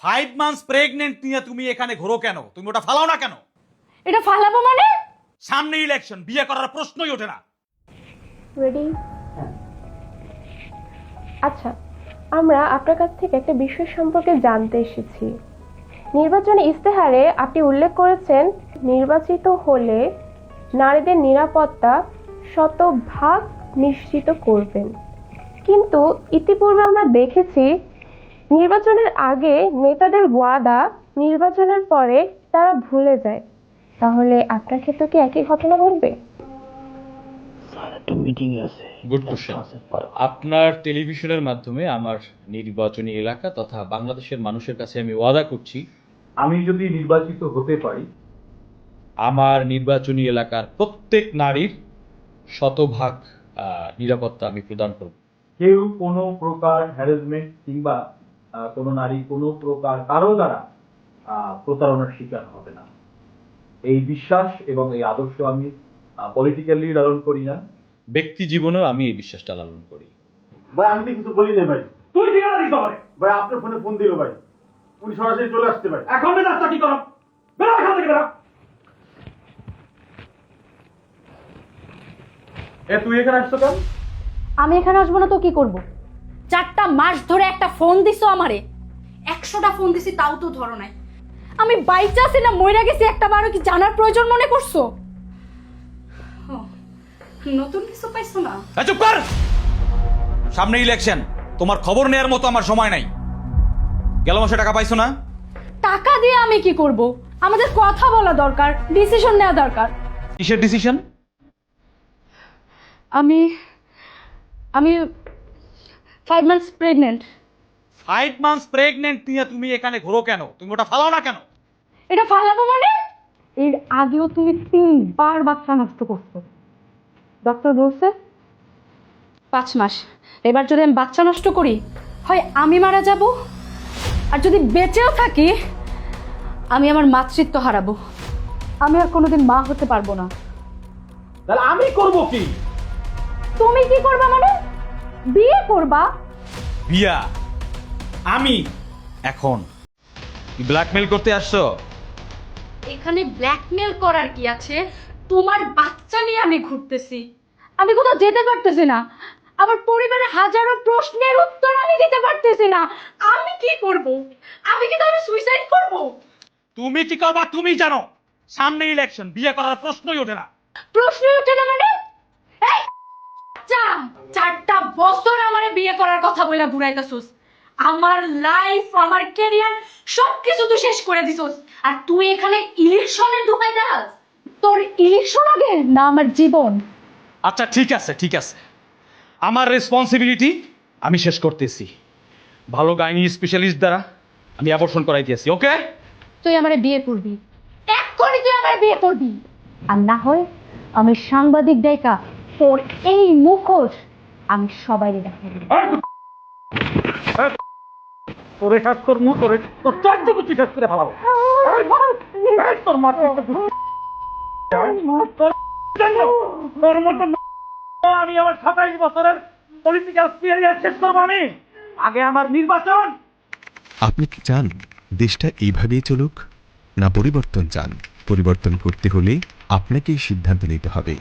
5 months pregnant নিয়ে তুমি এখানে ঘোরো কেন? তুমি ওটা ফালাও না কেন? এটা ফালাবো মানে? সামনে ইলেকশন, বিয়ে করার প্রশ্নই ওঠে না। রেডি? আচ্ছা, আমরা আপনার কাছ থেকে একটা বিষয় সম্পর্কে জানতে এসেছি। নির্বাচনী ইস্তেহারে আপনি উল্লেখ করেছেন নির্বাচিত হলে নারীদের নিরাপত্তা শতভাগ নিশ্চিত করবেন, কিন্তু ইতিপূর্বে আমরা দেখেছি নির্বাচনের আগে নেতাদের ওয়াদা নির্বাচনের পরে তারা ভুলে যায়। তাহলে আপনার ক্ষেত্রে কি একই ঘটনা ঘটবে? Good question. আপনার টেলিভিশনের মাধ্যমে আমার নির্বাচনী এলাকা তথা বাংলাদেশের মানুষের কাছে আমি ওয়াদা করছি, আমি যদি নির্বাচিত হতে পারি, আমার নির্বাচনী এলাকার প্রত্যেক নারীর শতভাগ নিরাপত্তা আমি প্রদান করব। কেউ কোনো প্রকার হ্যারাসমেন্ট কিংবা কোনো নারী কোনো প্রকার কারো দ্বারা প্রতারণার শিকার হবে না। এই বিশ্বাস এবং এই আদর্শ আমি পলিটিক্যালি লালন করি না। ব্যক্তি জীবনেও আমি এই বিশ্বাসটা লালন করি। ভাই আমি তো কিছু বলি না ভাই। তুই ঠিকানা দিতে হবে। ভাই আপনার ফোনে ফোন দিল ভাই, উনি সরাসরি চলে আসতে ভাই। এখন রাস্তা কি করো? বেরো এখান থেকে, বেরো। তুই এখানে আসছো কেন? আমি এখানে আসবো না তো কি করব? 4টা মাস ধরে একটা ফোন দিছো আমারে, 100টা ফোন দিছি তাও তো ধরো নাই। আমি বাইচা আছি না মইরা গেছি একটা বারও কি জানার প্রয়োজন মনে করছো? নতুন কিছু পাইছো না? চুপ কর। সামনে ইলেকশন, তোমার খবর নেয়ার মতো আমার সময় নাই। গেল মাসে টাকা পাইছো না? টাকা দিয়ে আমি কি করব? আমাদের কথা বলা দরকার, ডিসিশন নেওয়া দরকার। কিসের ডিসিশন? আমি 5 মান্থস প্রেগনেন্ট। 5 মান্থস প্রেগনেন্ট নিয়ে তুমি এখানে ঘোরো কেন? তুমি ওটা ফালাও না কেন? এটা ফালাবো মানে? এর আগেও তুমি 3বার বাচ্চা নষ্ট করছো। ডক্টর বলছে 5 মাস। এবার যদি আমি বাচ্চা নষ্ট করি, হয় আমি মারা যাব, আর যদি বেঁচেও থাকি আমি আমার মাতৃত্ব হারাবো। আমি আর কোনোদিন মা হতে পারবো না। তাহলে আমি করব কি? তুমি কি করবা মানে? বিয়ে করবা? বিয়া? আমি এখন ব্ল্যাকমেল করতে আসছো? এখানে ব্ল্যাকমেল করার কি আছে? তোমার বাচ্চা নিয়ে আমি ঘুরতেছি, আমি কোথাও যেতে পারতেছি না, আমার পরিবারের হাজারো প্রশ্নের উত্তর আমি দিতে পারতেছি না। আমি কি করব? আমি কি তাহলে সুইসাইড করব? তুমি কি করবা তুমি জানো। সামনে ইলেকশন, বিয়ে করার প্রশ্নই ওঠে না। প্রশ্নই ওঠে না মানে? এই বাচ্চা, 4টা বছর আমারে বিয়ে করার কথা বইলা বুড়াইতাছস। আমার লাইফ, আমার ক্যারিয়ার সবকিছু তুই শেষ করে দিছস, আর তুই এখানে ইলেকশনের ঢুকাই দাস। তোর ইলেকশন আগে না আমার জীবন? আচ্ছা ঠিক আছে, ঠিক আছে, আমার রেসপন্সিবিলিটি আমি শেষ করতেছি। ভালো গাইনি স্পেশালিস্ট দ্বারা আমি অ্যাবর্শন করাইতেছি। ওকে? তুই আমারে বিয়ে করবি, এক্ষুনি তুই আমারে বিয়ে করবি, আর না হয় আমি সাংবাদিক ডাইকা তোর এই মুখোশ আমি সবাইকে দেখাবো। তোরে কাজ করবো, তোরে তোর চারটুকু তুই শেষ করে ফেলাবো। তোর মাথা তোর মতো আমি আমার 27 বছরের পলিটিক্যাল ক্যারিয়ার শেষ করবো আমি। আগে আমার নির্বাচন। আপনি কি চান দেশটা এইভাবেই চলুক, না পরিবর্তন চান? পরিবর্তন করতে হলে আপনাকেই সিদ্ধান্ত নিতে হবে।